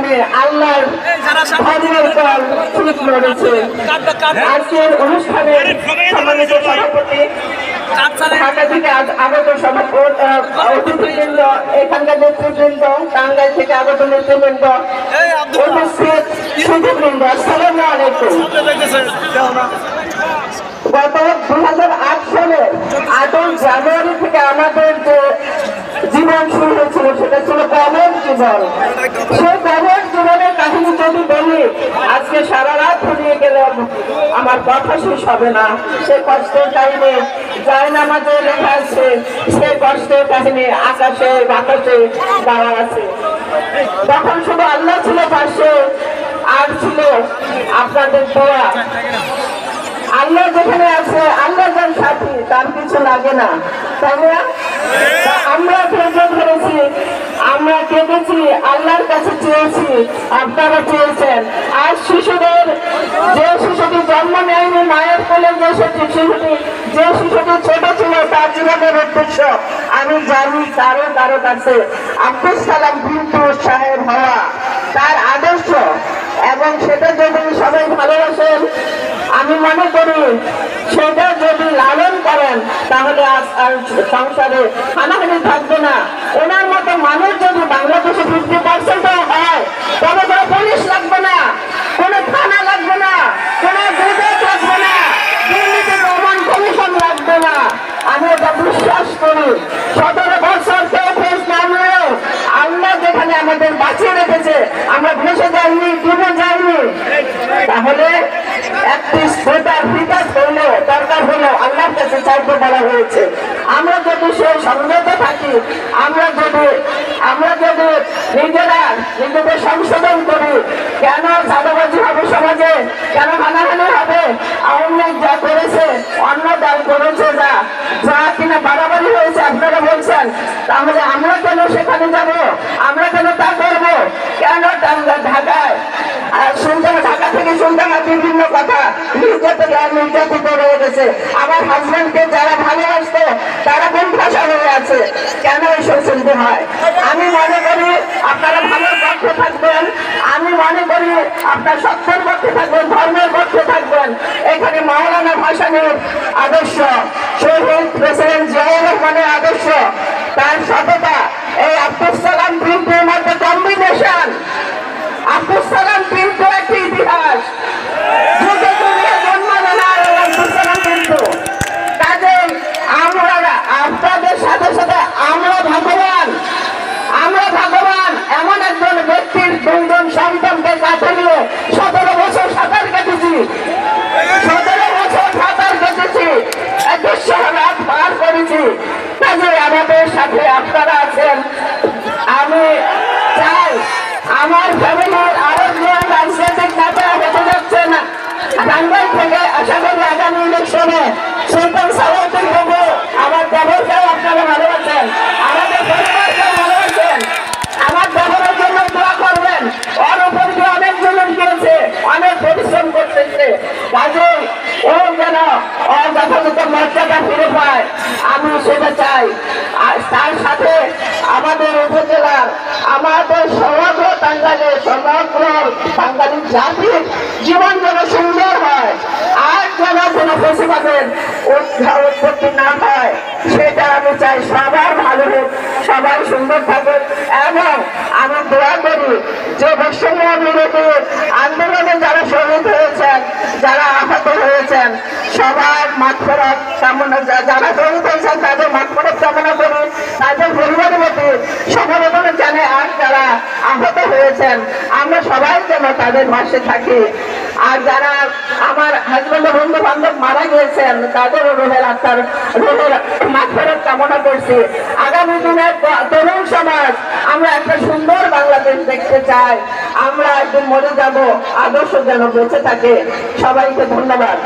এখানে আল্লাহর ধর্মের দল ঠিক লড়েছে। আজকের অনুষ্ঠানের সম্মানিত সভাপতি, ঢাকা থেকে আগত অতিথিবৃন্দ, এখানকার নেতৃবৃন্দ, টাঙ্গাইল থেকে আগত নেতৃবৃন্দ, উপস্থিত সুধীবৃন্দ, আসসালামু আলাইকুম। গত 2008 সালের 8 জানুয়ারি থেকে আমাদের যে জীবন শুরু হয়েছিল সেটা ছিল কমল জীবন। সেই কমল জীবনের কাহিনী যদি বলি আজকে সারা রাত ফুরিয়ে গেলাম আমার কথা শেষ হবে না। সে কষ্টের কাহিনী জায়নামাজে লেখা আছে, সে কষ্টের কাহিনী আকাশে বাতাসে দেওয়া আছে। তখন শুধু আল্লাহ ছিল পাশে, আর ছিল আপনাদের দোয়া। আল্লাহ যেখানে আছে, আল্লাহ যার সাথী, তার কিছু লাগে না, তাই না? আমরা ধৈর্য ধরেছি, আমরা কেঁদেছি, আল্লাহর কাছে চেয়েছি, আপনারা চেয়েছেন। আজ শিশুদের, যে শিশুটি জন্ম নেয়নি মায়ের কোলে, যে শিশুটি ছোট ছিল, তার জীবনের উদ্দেশ্য আমি জানি কারো কাছে আব্দুল সালাম বিনতু সাহেব হওয়া তার আদর্শ, এবং সেটা যদি সবাই ভালোবাসেন, আমি মনে করি সেটা যদি লালন করেন তাহলে আর সংসারে হানাহানি থাকবে না। ওনার মতো মানুষ যদি বাংলাদেশে 50% হয় তবে কোনো পুলিশ লাগবে না, কোনো থানা লাগবে না, কোনো দুদক লাগবে না, দুর্নীতি দমন কমিশন লাগবে না। আমি এটা বিশ্বাস করি। 17 বছর কেউ ফেস নামলেও আল্লাহ যেখানে আমাদের বাঁচিয়ে রেখেছে, আমরা ভেসে যাইনি, ডুবে যাইনি। তাহলে একটি দরকার হলো আল্লাহর কাছে চাইতে বলা হয়েছে। আমরা যদি সেই সংযত থাকি, আমরা যদি নিজেদের সংশোধন করি, কেন চাঁদাবাজি হবে সমাজে, কেন হানাহানি হবে? আওয়ামী লীগ যা করেছে, অন্য দল করেছে যা কিনা বাড়াবাড়ি হয়েছে আপনারা বলছেন, তাহলে আমরা কেন সেখানে যাব? আমরা কেন তা করবো? কেন ঢাকায় ঢাকা থেকে শুনতাম বিভিন্ন কথা, নির্যাতিত রয়ে গেছে। আমার হাজবেন্ডকে যারা ভালোবাসতো তারা কোন ভাষা হয়ে আছে, কেন এইসব শুনতে হয়? আমি মনে করি আপনারা ভালোর পক্ষে থাকবেন, আমি মনে করি আপনার সত্যের পক্ষে থাকবেন, ধর্মের পক্ষে থাকবেন। এখানে মাওলানা ভাসানীর আদর্শ, শহীদ প্রেসিডেন্ট জিয়াউর রহমানের আদর্শ, তার সততা, এই আব্দুল সালাম বিনতুর মধ্যে কম্বিনেশন। আব্দুল সালাম বিনতু একটি ইতিহাস, যুগে যুগে জন্ম নেওয়ার আব্দুল সালাম বিনতু। কাজেই আমরা আপনাদের সাথে সাথে আমরা ভাগ্যবান এমন একজন ব্যক্তির 2জন সন্তানকে কাছে নিয়ে 17 বছর সাঁতার কেটেছি, 17 বছর সাঁতার কেটেছি, 100 রাত পার করেছি। কাজেই আমাদের সাথে আপনারা আছেন। আমি চাই আমার ফ্যামিলির আরেকজন রাজনৈতিক নেতা হতে যাচ্ছে না টাঙ্গাইল থেকে, আশা করি আগামী ইলেকশনে সুলতান সালাউদ্দিন বাবু, আমার দেবরকেও আপনারা ভালোবাসেন, আমাদের পরিবারকেও ভালোবাসেন, আমার দেবরের জন্য দোয়া করবেন। ওর উপর দিয়ে অনেক জুলুম করেছে, অনেক পরিশ্রম করতেছে। কাজেই ও যেন ওর যথাযথ মর্যাদা ফিরে পায়, আমি সেটা চাই। আর তার সাথে আমাদের উপজেলার, আমাদের সমগ্র টাঙ্গাইলের, সমগ্র বাঙালি জাতির জীবন যেন সুন্দর হয়, আর যেন কোনো ফেসিবাদের উৎপত্তি না হয়, সেটা আমি চাই। সবার ভালো হোক, সবাই সুন্দর থাকুক, এবং আমি দোয়া করি যে বৈষম্য বিরোধী আন্দোলনে যারা শহীদ হয়েছেন, যারা আহত হয়েছেন, সবার মাগফিরাত কামনা, যারা শহীদ হয়েছেন তাদের মাগফিরাত কামনা করি, তাদের পরিবারের প্রতি সমবেদনা জানাই। আর যারা আহত হয়েছেন আমরা সবাই যেন তাদের পাশে থাকি। আর যারা আমার হাজবেন্ডের বন্ধু বান্ধব মারা গিয়েছেন তাদেরও রোহের আত্মার মাগফিরাত কামনা করছি। আগামী দিনের তরুণ সমাজ আমরা একটা সুন্দর বাংলাদেশ দেখতে চাই। আমরা একদিন মরে যাব, আদর্শ যেন বেঁচে থাকে। সবাইকে ধন্যবাদ।